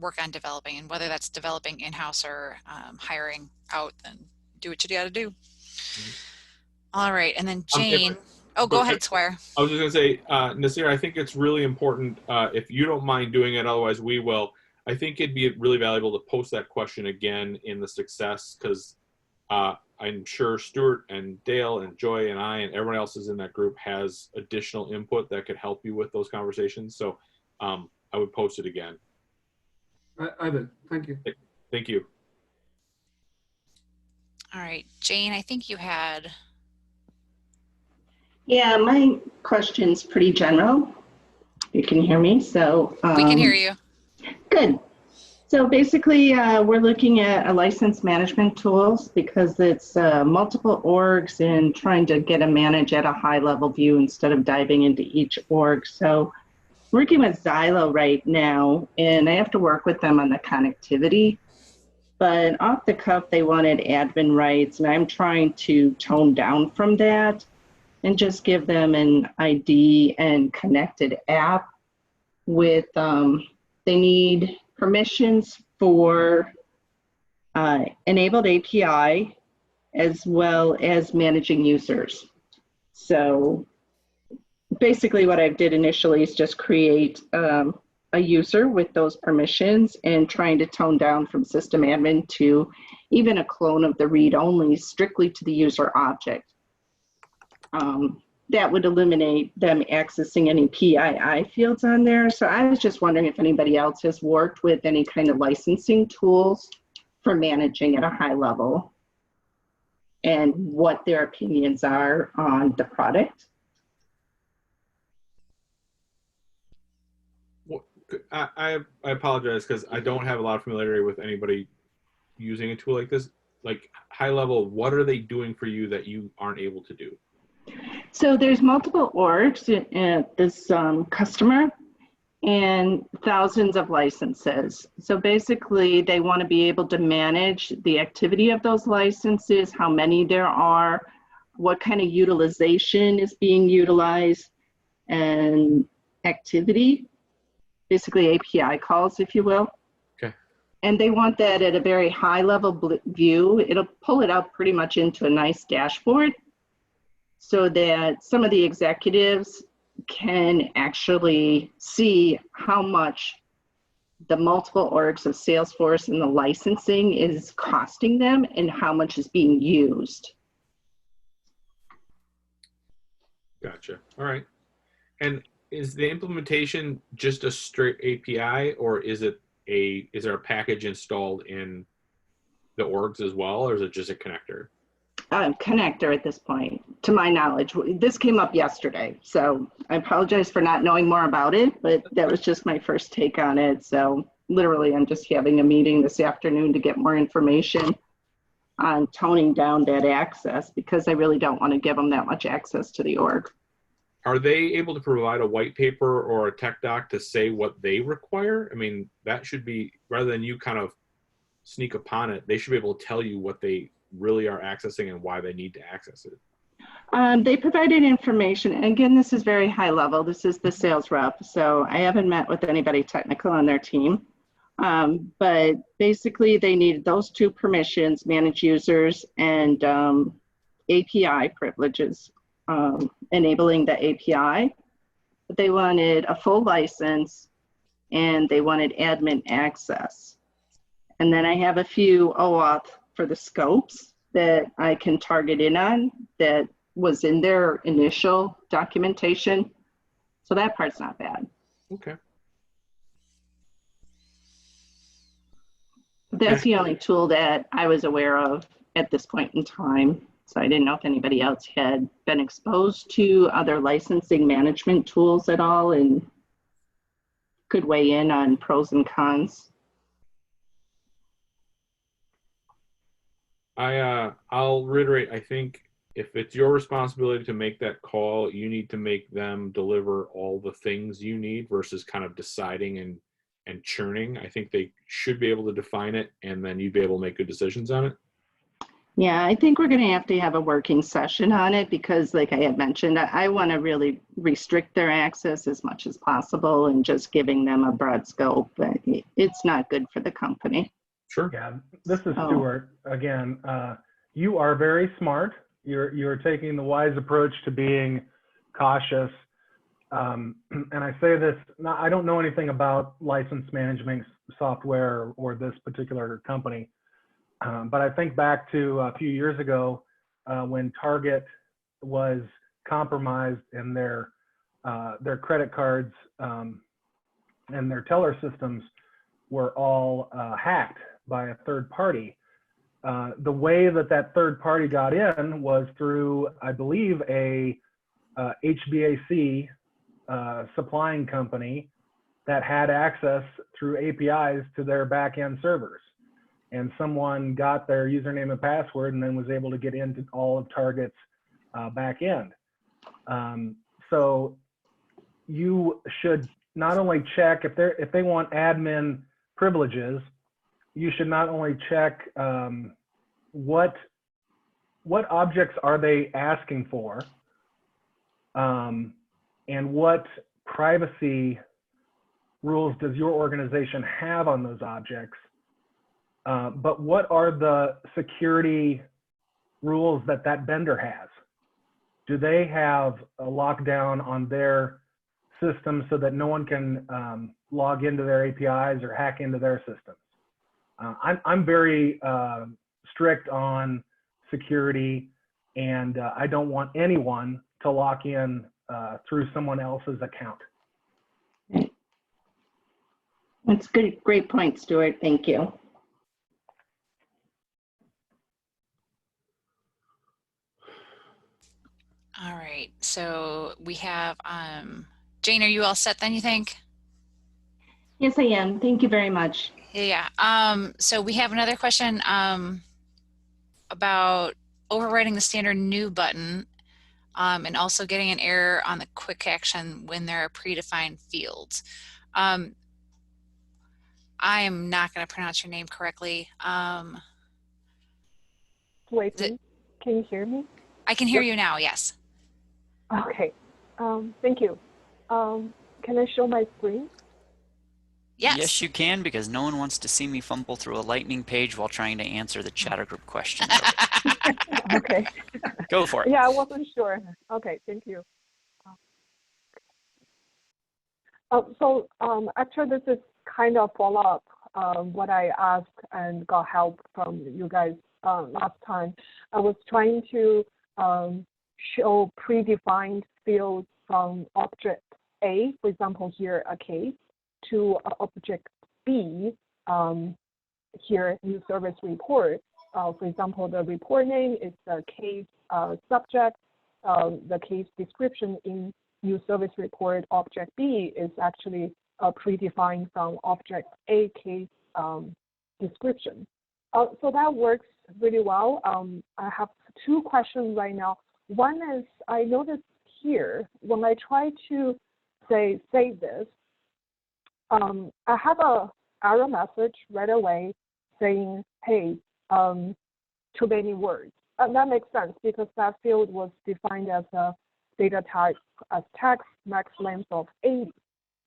work on developing. And whether that's developing in-house or hiring out, then do what you got to do. Mm-hmm. All right, and then Jane. Go ahead, Square. I was just going to say, Nasir, I think it's really important, if you don't mind doing it, otherwise we will. I think it'd be really valuable to post that question again in the success, because I'm sure Stuart and Dale and Joy and I and everyone else is in that group has additional input that could help you with those conversations. So I would post it again. I will. Thank you. Thank you. All right, Jane, I think you had. Yeah, my question's pretty general. You can hear me, so. We can hear you. Good. So basically, we're looking at license management tools because it's multiple orgs and trying to get a manage at a high level view instead of diving into each org. So working with Xylo right now, and I have to work with them on the connectivity, but off the cuff, they wanted admin rights, and I'm trying to tone down from that and just give them an ID and connected app with, they need permissions for enabled API as well as managing users. So basically what I did initially is just create a user with those permissions and trying to tone down from system admin to even a clone of the read-only strictly to the user object. That would eliminate them accessing any PII fields on there. So I was just wondering if anybody else has worked with any kind of licensing tools for managing at a high level and what their opinions are on the product. Well, I apologize because I don't have a lot of familiarity with anybody using a tool like this. Like high level, what are they doing for you that you aren't able to do? So there's multiple orgs at this customer, and thousands of licenses. So basically, they want to be able to manage the activity of those licenses, how many there are, what kind of utilization is being utilized, and activity, basically API calls, if you will. Okay. And they want that at a very high level view. It'll pull it up pretty much into a nice dashboard so that some of the executives can actually see how much the multiple orgs of Salesforce and the licensing is costing them and how much is being used. Gotcha. All right. And is the implementation just a straight API, or is there a package installed in the orgs as well, or is it just a connector? Connector at this point, to my knowledge. This came up yesterday, so I apologize for not knowing more about it, but that was just my first take on it. So literally, I'm just having a meeting this afternoon to get more information on toning down that access, because I really don't want to give them that much access to the org. Are they able to provide a white paper or a tech doc to say what they require? I mean, that should be, rather than you kind of sneak upon it, they should be able to tell you what they really are accessing and why they need to access it. They provided information, and again, this is very high level. This is the sales rep, so I haven't met with anybody technical on their team. But basically, they needed those two permissions, manage users and API privileges, enabling the API. But they wanted a full license, and they wanted admin access. And then I have a few OAuth for the scopes that I can target in on that was in their initial documentation. So that part's not bad. Okay. That's the only tool that I was aware of at this point in time. So I didn't know if anybody else had been exposed to other licensing management tools at all and could weigh in on pros and cons. I'll reiterate, I think if it's your responsibility to make that call, you need to make them deliver all the things you need versus kind of deciding and churning. I think they should be able to define it, and then you'd be able to make good decisions on it. Yeah, I think we're going to have a working session on it because, like I had mentioned, I want to really restrict their access as much as possible and just giving them a broad scope. But it's not good for the company. Sure. Yeah, this is Stuart again. You are very smart. You're taking the wise approach to being cautious. And I say this, I don't know anything about license management software or this particular company, but I think back to a few years ago when Target was compromised and their credit cards and their teller systems were all hacked by a third party. The way that third party got in was through, I believe, a HVAC supplying company that had access through APIs to their back-end servers. And someone got their username and password and then was able to get into all of Target's back end. So you should not only check if they want admin privileges, you should not only check what objects are they asking for, and what privacy rules does your organization have on those objects, but what are the security rules that vendor has? Do they have a lockdown on their system so that no one can log into their APIs or hack into their systems? I'm very strict on security, and I don't want anyone to lock in through someone else's account. That's good, great point, Stuart. Thank you. All right, so we have, Jane, are you all set then, you think? Yes, I am. Thank you very much. Yeah, so we have another question about overriding the standard new button and also getting an error on the quick action when there are predefined fields. I am not going to pronounce your name correctly. Waiting. Can you hear me? I can hear you now, yes. Okay. Thank you. Can I show my screen? Yes, you can, because no one wants to see me fumble through a lightning page while trying to answer the chatter group questions. Okay. Go for it. Yeah, I wasn't sure. Okay, thank you. Actually, this is kind of follow-up what I asked and got help from you guys last time. I was trying to show predefined fields from object A, for example, here a case, to object B, here new service report. For example, the report name is the case subject. The case description in new service report object B is actually predefined from object A case description. So that works really well. I have two questions right now. One is, I noticed here, when I try to say save this, I have a error message right away saying, hey, too many words. And that makes sense because that field was defined as a data type as text, max length of 80.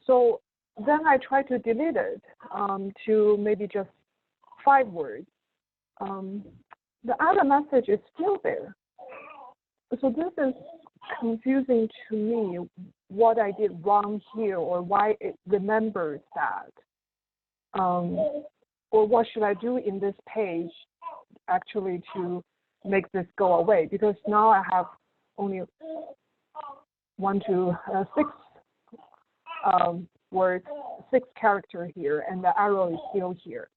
So then I try to delete it to maybe just 5 words. The error message is still there. So this is confusing to me what I did wrong here or why it remembers that. Or what should I do in this page actually to make this go away? Because now I have only 1 to 6 words, 6 characters here, and the arrow is still here.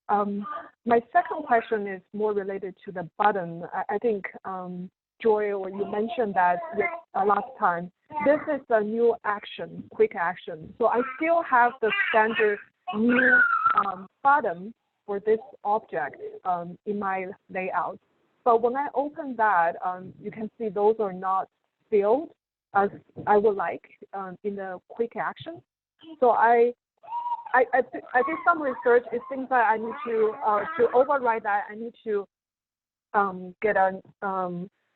My second question is more related to the button. I think Joy, or you mentioned that last time. This is a new action, quick action. So I still have the standard new button for this object in my layout. But when I open that, you can see those are not filled as I would like in the quick action. So I did some research. It seems that I need to override that. I need to get a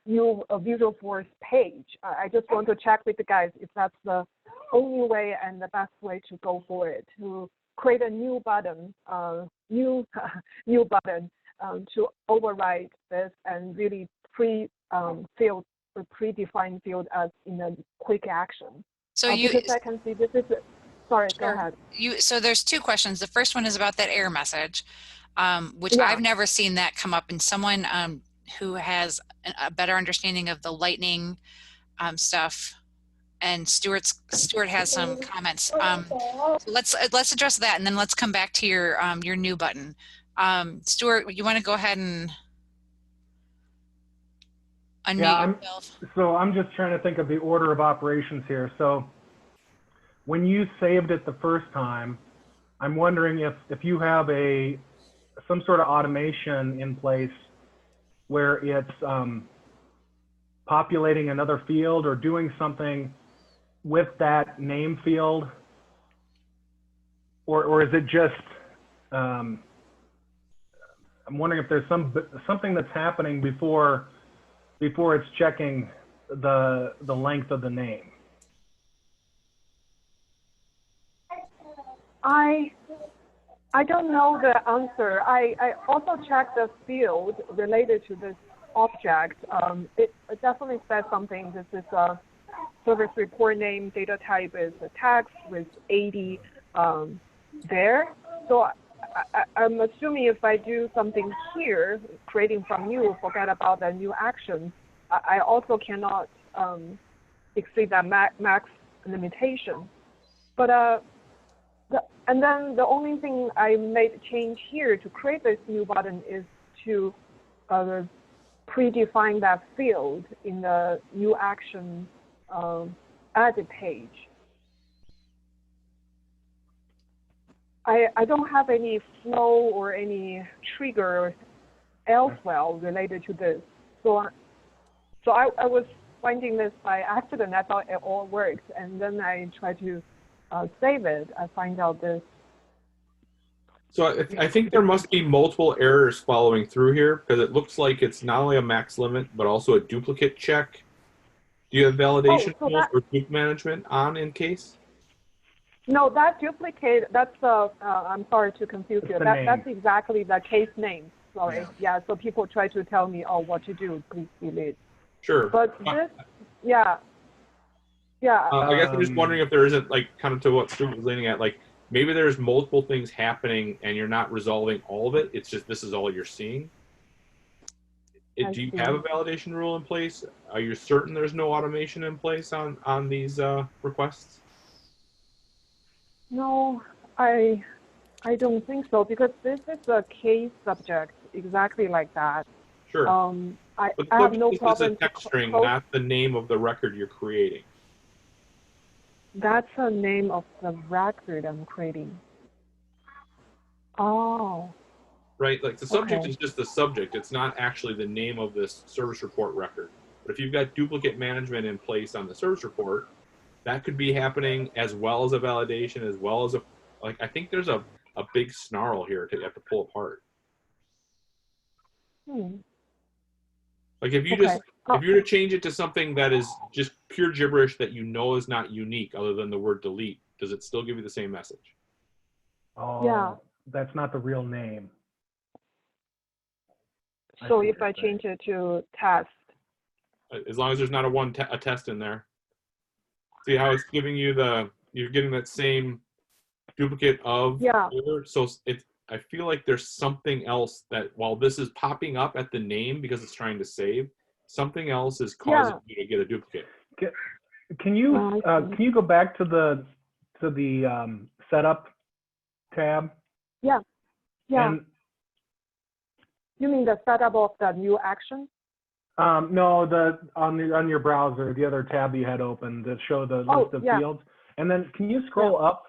new Visualforce page. I just want to check with the guys if that's the only way and the best way to go for it, to create a new button, new button to override this and really field or predefined field as in a quick action. So because I can see this is it. Sorry, Sure. go ahead. So there's 2 questions. The first one is about that error message, which Yeah. I've never seen that come up. And someone who has a better understanding of the lightning stuff, and Stuart has some comments. So let's address that, and then let's come back to your new button. Stuart, you want to go ahead and unmute yourself? So I'm just trying to think of the order of operations here. So when you saved it the first time, I'm wondering if you have some sort of automation in place where it's populating another field or doing something with that name field, or is it just I'm wondering if there's something that's happening before it's checking the length of the name. I don't know the answer. I also checked the field related to this object. It definitely says something. This is a service report name, data type is a text with 80 there. So I'm assuming if I do something here, creating from new, forget about the new action, I also cannot exceed that max limitation. But and then the only thing I made change here to create this new button is to predefine that field in the new action edit page. I don't have any flow or any trigger elsewhere related to this. So I was finding this by accident. I thought it all worked, and then I tried to save it, I find out this. So I think there must be multiple errors following through here because it looks like it's not only a max limit, but also a duplicate check. Do you have validation so tools or duplicate management on in case? No, that duplicate, that's I'm sorry to confuse you. That's exactly the case name. Sorry. Yeah, so people try to tell me, oh, what to do, please delete. Sure. But this, yeah. Yeah. I guess I'm just wondering if there isn't, like, kind of to what Stuart was leaning at, like, maybe there's multiple things happening and you're not resolving all of it. It's just this is all you're seeing. Do you have a validation rule in place? Are you certain there's no automation in place on these requests? No, I don't think so because this is a case subject exactly like that. Sure. I have no problem. This is a text string, not the name of the record you're creating. That's the name of the record I'm creating. Oh. Right, like the subject is just the subject. It's not actually the name of this service report record. But if you've got duplicate management in place on the service report, that could be happening as well as a validation, as well as I think there's a big snarl here you have to pull apart. Like if you if you were to change it to something that is just pure gibberish that you know is not unique other than the word delete, does it still give you the same message? Oh, yeah. That's not the real name. So if I change it to test. As long as there's not a test in there. See how it's giving you you're getting that same duplicate of. Yeah. So I feel like there's something else that while this is popping up at the name because it's trying to save, something else is causing you to get a duplicate. Can you go back to the setup tab? Yeah. Yeah. And, you mean the setup of the new action? No, on your browser, the other tab you had open that show the list of fields. And then can you scroll up?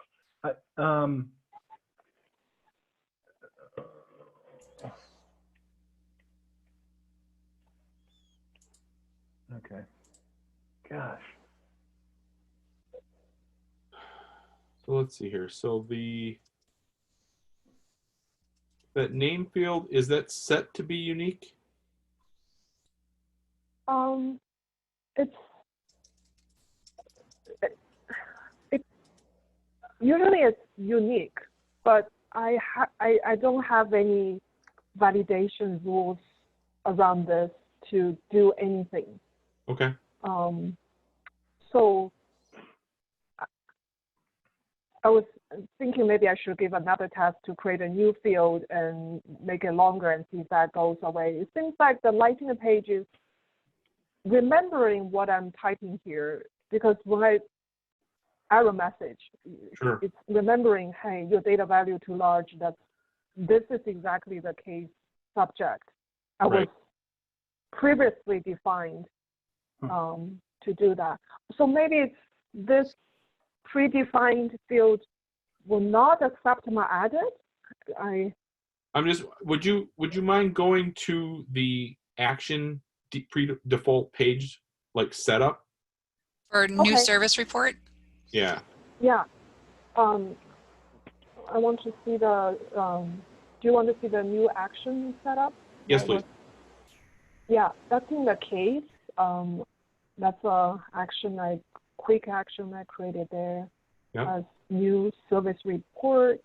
Okay. Gosh. So let's see here. So that name field, is that set to be unique? Usually it's unique, but I don't have any validation rules around this to do anything. Okay. So I was thinking maybe I should give another task to create a new field and make it longer and see if that goes away. It seems like the lighting the page is remembering what I'm typing here, because when I error message, it's remembering, hey, your data value too large. This is exactly the case subject I was previously defined to do that. So maybe it's this predefined field will not accept my edit. Would you mind going to the action default page, like setup for new service report? Yeah. Yeah. I want to see the. Do you want to see the new action setup? Yes, please. Yeah, that's in the case. That's a quick action I created there. Yeah. New service report.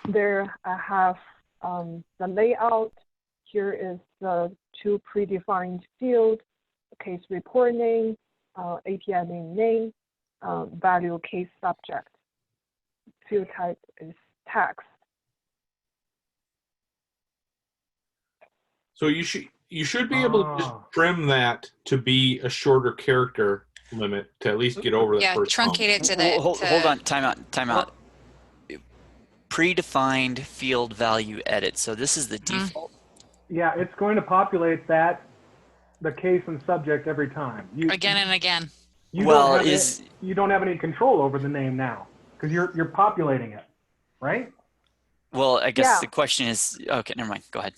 There I have the layout. Here is the two predefined fields: case report name, API name, value case subject. Field type is text. So you should be able to just trim that to be a shorter character limit to at least get over the first truncate it to the. Hold on, time out. Predefined field value edit. So this is the default. Yeah, it's going to populate the case and subject every time. Again and again. You don't have any control over the name now because you're populating it, right? Well, I guess the question is, okay, never mind. Go ahead.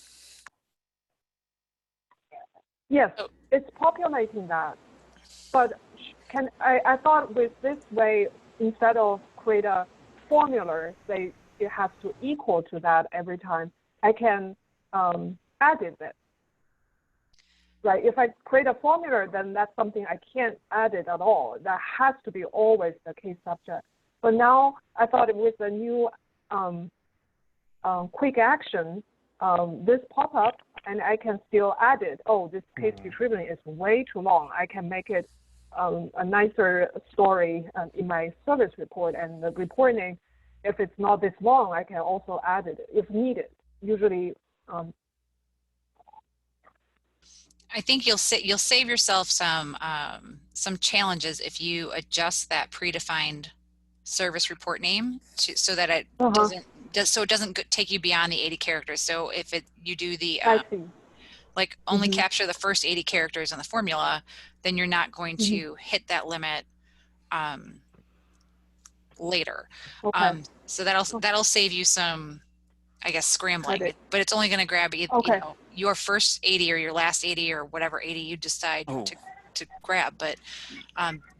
Yes, it's populating that. But I thought with this way, instead of create a formula, say it has to equal to that every time, I can edit it. Right? If I create a formula, then that's something I can't edit at all. That has to be always the case subject. But now I thought with the new quick action, this pop up, and I can still add it. Oh, this case retrieval is way too long. I can make it a nicer story in my service report, and the report name, if it's not this long, I can also add it if needed. Usually, I think you'll save yourself some challenges if you adjust that predefined service report name so that it doesn't take you beyond the 80 characters. So if you do the like only capture the first 80 characters in the formula, then you're not going to hit that limit later. So that'll save you some, I guess, scrambling, but it's only going to grab you know, your first 80 or your last 80 or whatever 80 you decide to grab. But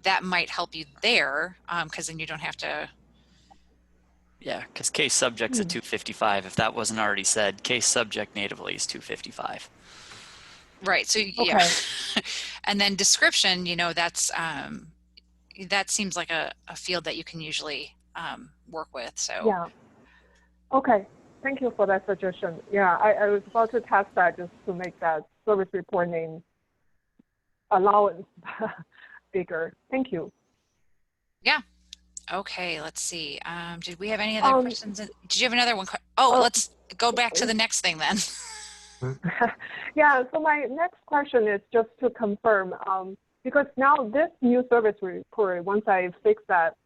that might help you there because then you don't have to. Yeah, because case subject's a 255. If that wasn't already said, case subject natively is 255. Right. So yeah, and then description. You know, that seems like a field that you can usually work with. So yeah. Okay. Thank you for that suggestion. Yeah, I was about to test that just to make that service report name allowance bigger. Thank you. Yeah. Okay, let's see. Did we have any other questions? Did you have another one? Let's go back to the next thing then. Yeah, so my next question is just to confirm, because now this new service report, once I fix that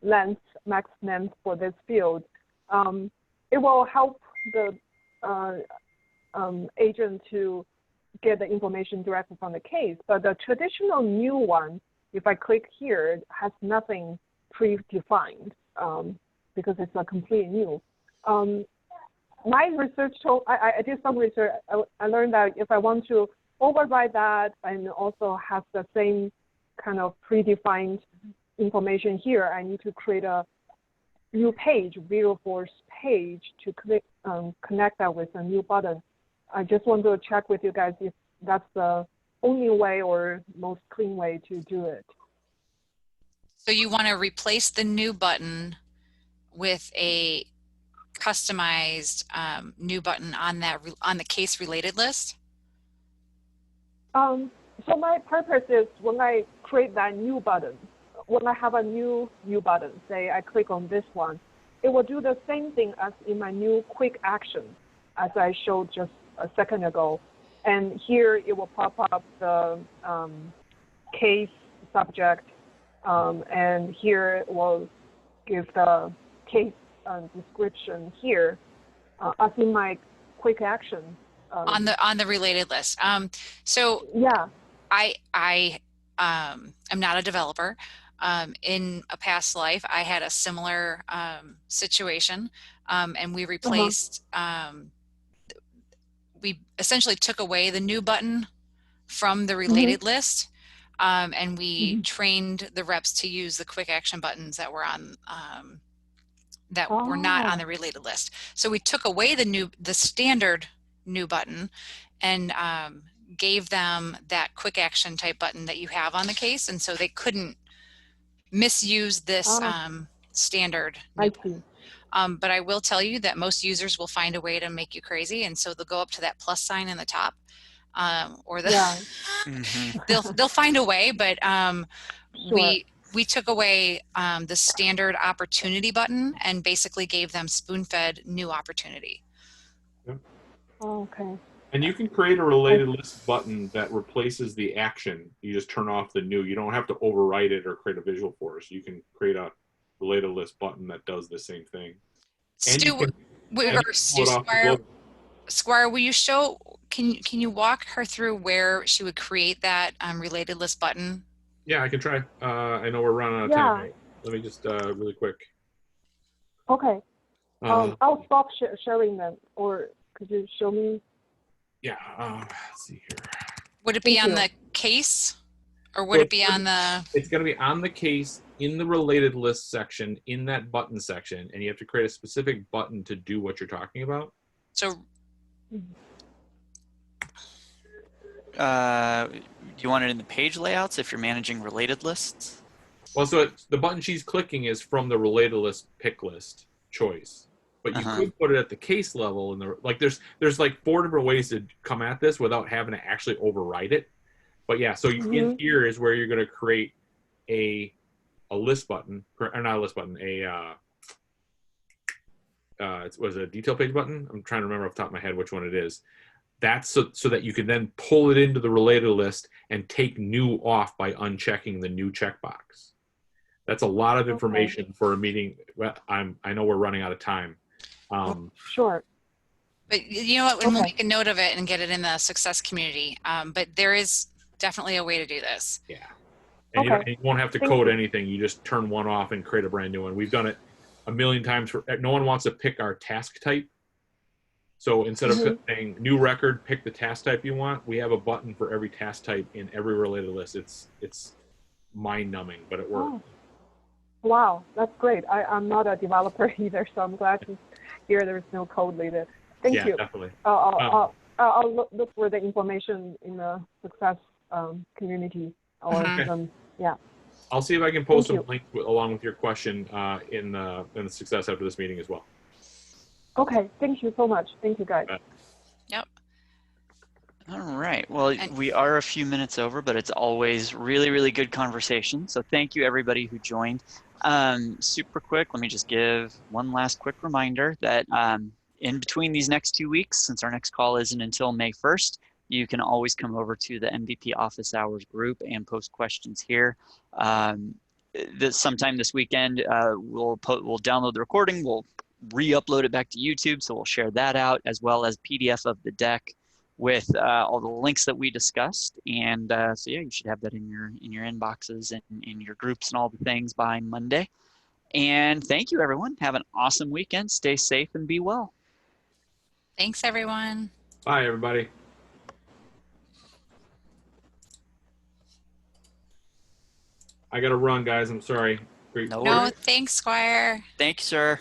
max length for this field, it will help the agent to get the information directly from the case. But the traditional new one, if I click here, it has nothing predefined because it's a completely new. My research told, I did some research, I learned that if I want to override that and also have the same kind of predefined information here, I need to create a new page, Visual Force page, to connect that with a new button. I just want to check with you guys if that's the only way or most clean way to do it. So you want to replace the new button with a customized new button on the case related list? So my purpose is when I create that new button, when I have a new button, say I click on this one, it will do the same thing as in my new quick action, as I showed just a second ago. And here it will pop up the case subject, and here it will give the case description here, as in my quick action. On the related list. So yeah, I am not a developer. In a past life, I had a similar situation, and we replaced. We essentially took away the new button from the related list, and we trained the reps to use the quick action buttons that were on were not on the related list. So we took away the standard new button and gave them that quick action type button that you have on the case, and so they couldn't misuse this standard new button. But I will tell you that most users will find a way to make you crazy, and so they'll go up to that plus sign in the top, or the they'll find a way. But we took away the standard opportunity button and basically gave them spoon-fed new opportunity. Okay. And you can create a related list button that replaces the action. You just turn off the new. You don't have to overwrite it or create a visual force. You can create a related list button that does the same thing. Squire, will you show? Can you walk her through where she would create that related list button? Yeah, I can try. I know we're running out of time. Right? Let me just really quick. Okay. I'll stop sharing them, or could you show me? Yeah. Let's see here. Would it be on the case Or would it be on the? It's going to be on the case in the related list section in that button section, and you have to create a specific button to do what you're talking about. So Do you want it in the page layouts if you're managing related lists? Well, so the button she's clicking is from the related list pick list choice, but you could put it at the case level. And like there's like 4 different ways to come at this without having to actually override it. But yeah, so in here is where you're going to create a list button, or not a list button, was it a detail page button? I'm trying to remember off the top of my head which one it is. That's so that you can then pull it into the related list and take new off by unchecking the new checkbox. That's a lot of information for a meeting. Well, I know we're running out of time. Sure. But you know what, we'll make a note of it and get it in the success community. But there is definitely a way to do this. Yeah. And you won't have to code anything. You just turn one off and create a brand new one. We've done it a million times. No one wants to pick our task type. So instead of saying new record, pick the task type you want, we have a button for every task type in every related list. It's mind-numbing, but it works. Oh. Wow, that's great. I'm not a developer either, so I'm glad to hear there's no code needed. Thank you. Yeah, definitely. I'll look for the information in the success community. Or yeah. I'll see if I can post some links along with your question in the success after this meeting as well. Okay, thank you so much. Thank you, guys. Yep. All right. Well, we are a few minutes over, but it's always really, really good conversation. So thank you, everybody who joined. Super quick, let me just give one last quick reminder that in between these next 2 weeks, since our next call isn't until May 1st, you can always come over to the MVP Office Hours group and post questions here. Sometime this weekend, we'll download the recording. We'll re-upload it back to YouTube, so we'll share that out, as well as PDF of the deck with all the links that we discussed. And so yeah, you should have that in your inboxes and in your groups and all the things by Monday. And thank you, everyone. Have an awesome weekend. Stay safe and be well. Thanks, everyone. Bye, everybody. I got to run, guys. I'm sorry. No, thanks, Squire. Thank you, sir.